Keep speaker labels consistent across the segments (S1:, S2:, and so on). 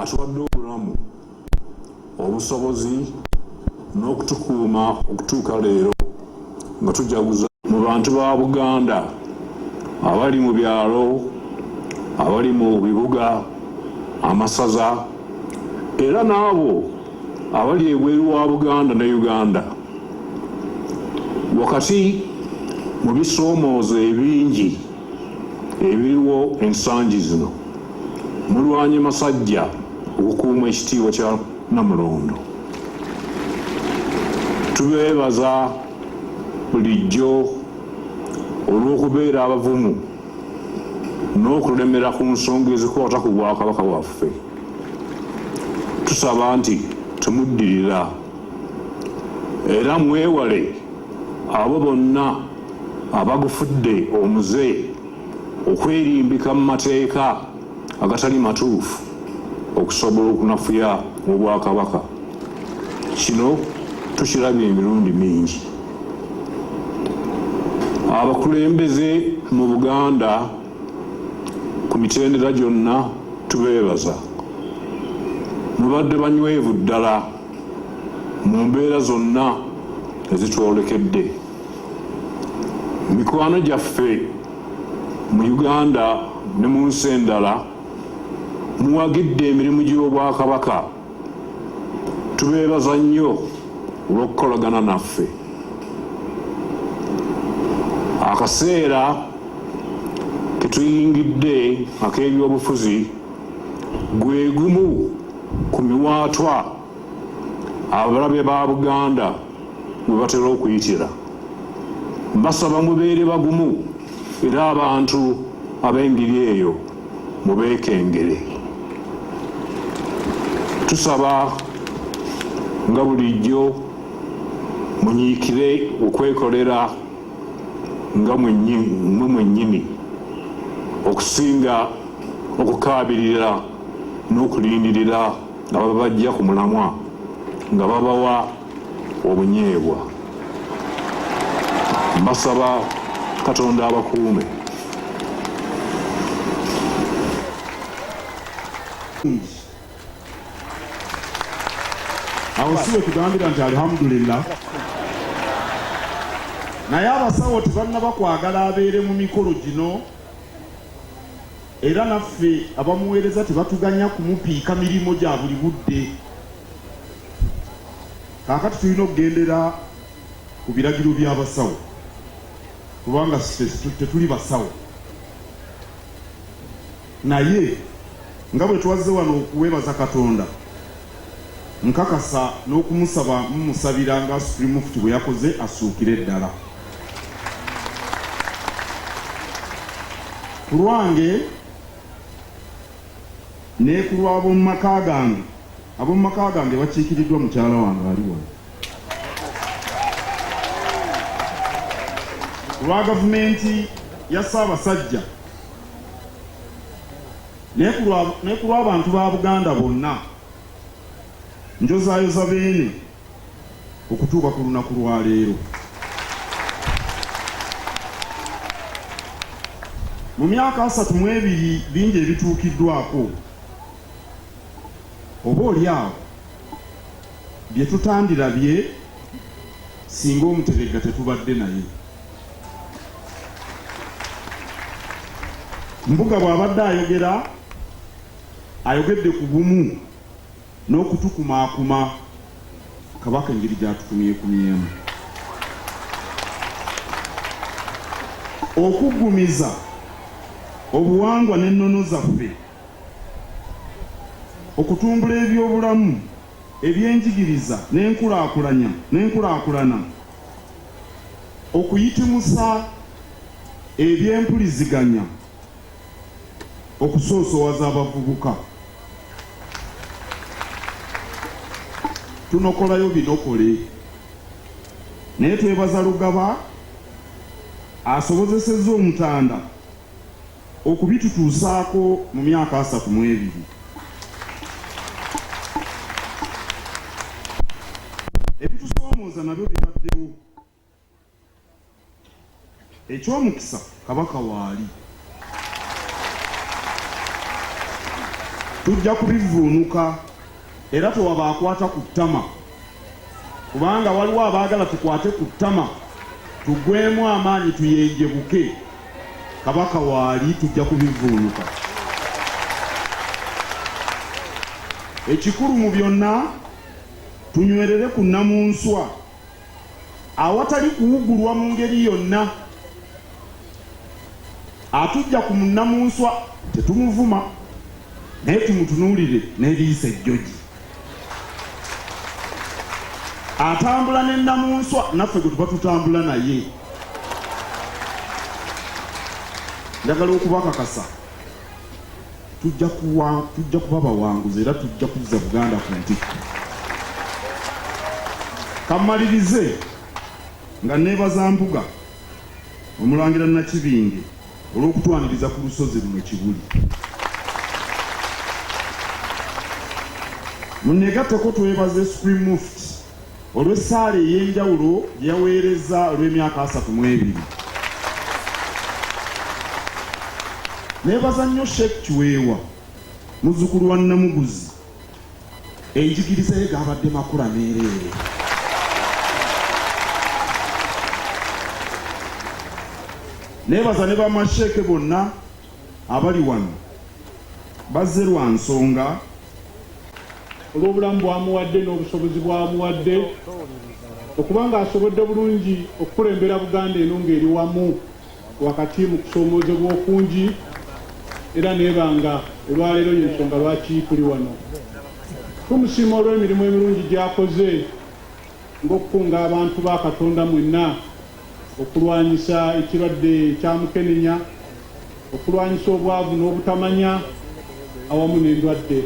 S1: atuwadde obulamu obusobozi n'okutukuuma okutuuka leero nga tujaguza mu bantu ba Buganda abali mu byalo, abali mu bibuga, amasaza era n'abo abali ebweru wa Buganda ne Uganda. Wakati mu bisoomoozo ebingi ebiriwo ensangi zino mulwanye masajja okukuuma ekitiibwa kya Namulondo. Tubeebaza bulijjo olw'okubeera abavumu n'okulemera ku nsonga ezikwata ku Bwakabaka bwaffe. Tusaba nti temuddirira era mwewale abo bonna abagufudde omuze okwerimbika mu mateeka agatali matuufu okusobola okunafuya mu Bwakabaka. Kino tukirabye emirundi mingi. Abakulembeze mu Buganda ku mitendera gyonna tubeebaza. Mubadde banywevu ddala mu mbeera zonna ezitwolekedde. Mikwano gyaffe mu Uganda ne mu nsi endala muwagidde emirimu gy'Obwakabaka. Tubeebaza nnyo olw'okukolagana naffe. Akaseera ke tuyingidde ak'ebyobufuzi gwe gumu ku miwaatwa abalabe ba Buganda mwe batera okuyitira. Mbasaba mubeere bagumu era abantu ab'engeri eyo mubeekengere. Tusaba nga bulijjo munyiikire okwekolera nga mwe mwennyini okusinga okukaabirira n'okulindirira ababajja ku mulamwa nga babawa obunyeebwa. Mbasaba Katonda abakuume.
S2: Awo siwe tugambira nti alhamdulillah. Naye abasawo tebannaba kwagala abeere mu mikolo gino era naffe abamuweereza tebatuganya kumupiika mirimu gya buli budde. Kaakati tulina okugendera ku biragiro by'abasawo kubanga tetuli basawo. Naye nga bwe twazze wano okuweebaza Katonda, nkakasa n'okumusaba mumusabira nga Supreme Mufti bwe yakoze asuukire ddala. Ku lwange ne ku lw'ab'omu maka gange, ab'omu maka gange bakiikiriddwa mukyala wange ali wano. Ku lwa gavumenti ya Ssaabasajja ne ku lw'abantu ba Buganda bonna, njozaayoza beene okutuuka ku lunaku lwa leero. Mu myaka 32 bingi ebituukiddwako, oba oli awo bye tutandirabye singa Omuteregga tetubadde naye. Mbuga bw'abadde ayogedde ku bumu n'okutukumaakuma Kabaka engeri gy'atukumyekumyemu. Okuggumiza obuwangwa n'ennono zaffe, okutumbula ebyobulamu, ebyenjigiriza n'enkulaakulana, okuyitimusa ebyempuliziganya, okusoosowaza abavubuka. Tunokolayo binokole, naye twebaza Lugaba asobozesezza Omutanda okubitutuusaako mu myaka 32. Ebitusoomooza nabyo bibaddewo. Eky'omukisa Kabaka waali. tujja kubivuunuka era tewaba akwata ku ttama, kubanga waliwo abaagala tukwate ku ttama tugwemu amaanyi tuyenjebuke. Kabaka waali tujja kubivuunuka. Ekikulu mu byonna tunywerere ku nnamunswa awatali kuwugulwa mu ngeri yonna. Atujja ku munnamunswa tetumuvuma naye tumutunuulire n'eriisa ejjogi. Atambula n'ennamunswa naffe gwe tuba tutambula naye. Njagala okubakakasa tujja kuba bawanguzi era tujja kuzza Buganda ku ntikko. Kammalirize nga neebaza Mbuga Omulangira Nakibinge olw'okutwaniriza ku lusozi luno Kibuli. Muneegatteko twebaze Supreme Mufti olw'essaala ey'enjawulo gye yaweereza olw'emyaka 32. Neebaza nnyo Sheikh Kiweewa muzzukulu wa Namuguzi, enjigiriza ye gaabadde makula meereere. Neebaza ne bamasheeke bonna abali wano bazze lwa nsonga
S3: olw'obulamu bwamuwadde n'obusobozi bwamuwadde okubanga asobodde bulungi okukulembera Buganda eno ng'eri wamu wakati mu kusomoozebwa okungi, era neebanga olwaleero y'ensonga lwaki tuli wano. Tumusiima olw'emirimu emirungi gy'akoze ng'okukunga abantu ba Katonda mwenna okulwanyisa ekirwadde ekyamukenenya, okulwanyisa obwavu n'obutamanya awamu n'endwadde.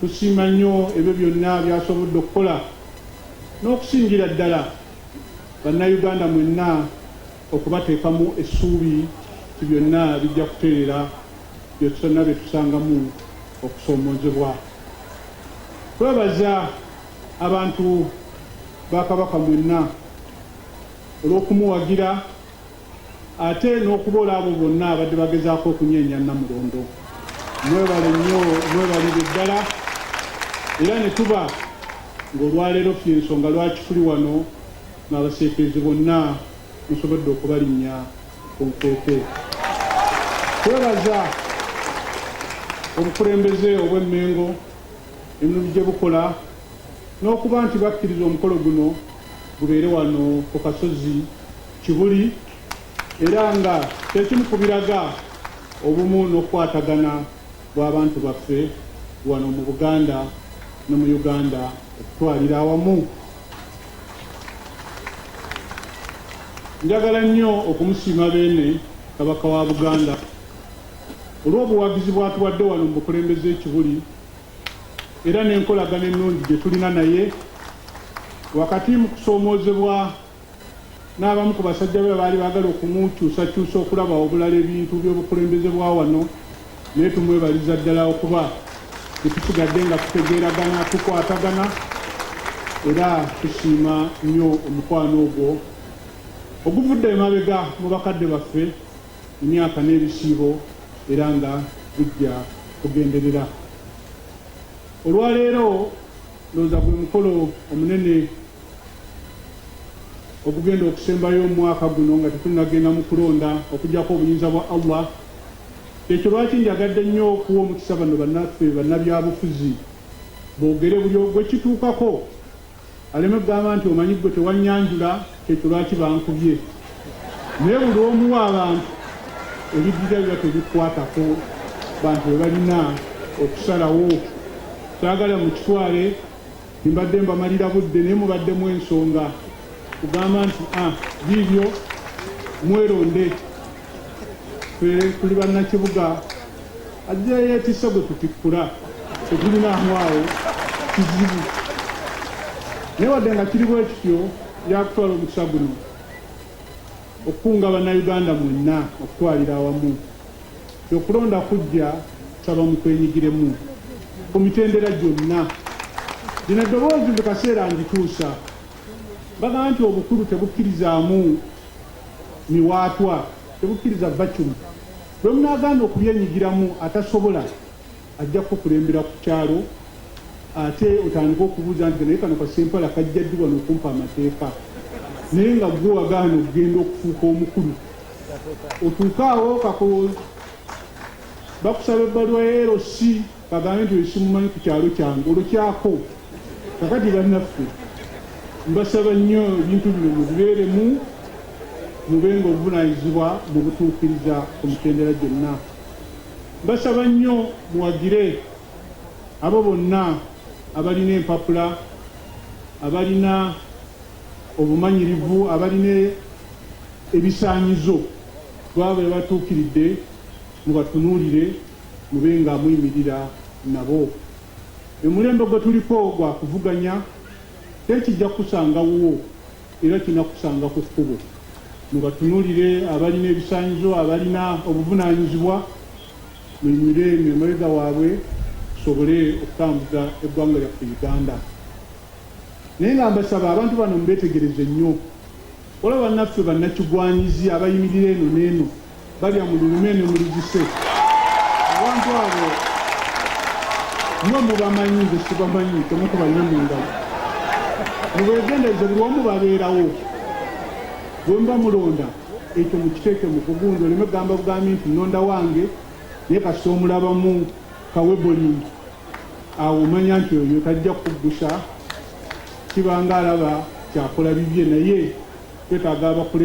S3: Tusiima nnyo ebyo byonna byasobodde okukola n'okusingira ddala bannayuganda mwenna okubateekamu essuubi ti byonna bijja kutereera bye tusonna bye tusangamu okusoomoozebwa. Twebaza abantu ba Kabaka mwenna olw'okumuwagira ate n'okuboola abo bonna abadde bagezaako okunyeenya Namulondo. Mwebale nnyo, mwebalire ddala, era ne tuba ng'olwaleero fye ensonga lwaki tuli wano n'abaseekezi bonna musobodde okubalinnya ku nkeeke. Twebaza obukulembeze obw'Emmengo emirimu gye bukola n'okuba nti bakkiriza omukolo guno gubeere wano ku kasozi Kibuli, era nga kyekimu ku biraga obumu n'okukwatagana bw'abantu baffe wano mu Buganda ne mu Uganda okutwalira awamu. Njagala nnyo okumusiima Beene Kabaka wa Buganda olw'obuwagizi bw'atuwadde wano mu bukulembeze Ekibuli, era n'enkolagana ennungi gye tulina naye wakati mu kusoomoozebwa n'abamu ku basajja be baali baagala okumukyusakyusa okulaba obulala ebintu by'obukulembeze bwa wano, naye tumwebaliza ddala okuba tetusigadde nga tutegeeragana, tukwatagana, era tusiima nnyo omukwano ogwo oguvudde emabega mu bakadde baffe emyaka n'ebisiibo, era nga gujja kugenderera. Olwaleero ndowooza gwe mukolo omunene okugenda okusembayo omwaka guno nga tetunagenda mu kulonda okuggyako obuyinza bwa Allah. Ekyo lwaki njagadde nnyo okuwa omukisa bano bannaffe bannabyabufuzi boogere buli gwe kituukako aleme kugamba nti omanyi gwe tewanyanjula, kyekyo lwaki bankubye. Naye buli omuwa abantu ebiddira biba tebikwatako bantu bwe balina okusalawo. Saagala mukitwale mbadde mbamalira budde naye mubaddemu ensonga kugamba nti biibyo mweronde. Tuli bannakibuga ajja yeetisse gwe tutikkula tetulinaamu awo kizibu, naye wadde nga kiri bwe kityo yakutwala omukisa guno okukunga bannayuganda mwenna okutwalira awamu. Okulonda kujja saba mukwenyigiremu ku mitendera gyonna. Lino eddoboozi mu kaseera ngituusa bagamba nti obukulu tebukkirizaamu miwaatwa, tebukkiriza vacumu. Bwe munaaganda okubyenyigiramu atasobola ajja kukulembera ku kyalo ate otandika okubuuza nti naye kano kasempala kajja ddi wano okumpa amateeka naye nga gwe wagaana okugenda okufuuka omukulu otuuka awo bakusaba ebbaluwa ya LC kagambe nti esimumanyi ku kyalo kyange olukyako kakati bannaffe mbasaba nnyo ebintu bino mubibeeremu mubenga obuvunaanyizibwa mu butuukiriza ku mitendera gyonna mbasaba nnyo muwagire abo bonna abalina empapula abalina obumanyirivu abalina ebisaanyizo baba batuukiridde mubatunuulire mube nga muyimirira nabo omulembe gwe tuliko gwa kuvuganya tekijja kusanga wuwo era kinakusanga ku kkubo mubatunuulire abalina ebisaanyizo abalina obuvunaanyizibwa muyimire emabega waabwe tusobole okutambuza eggwanga lyaffe Uganda naye nga mbasaba abantu bano mubeetegereze nnyo olaba bannaffe bannakigwanyizi abayimirira eno n'eno balya mu lulumi eno mulugise abantu abo nyo mubamanyi nze sibamanyi temukuba nnyo mu ngalo mubeegendereze buli omu babeerawo bwe muba mulonda ekyo mukiteeke mu kugunja oleme gamba bugambi nti nnonda wange naye kasita omulabamu kawebolingi awo omanya nti oyo tajja kuggusa kibanga alaba kyakola bibye naye twetaaga abakule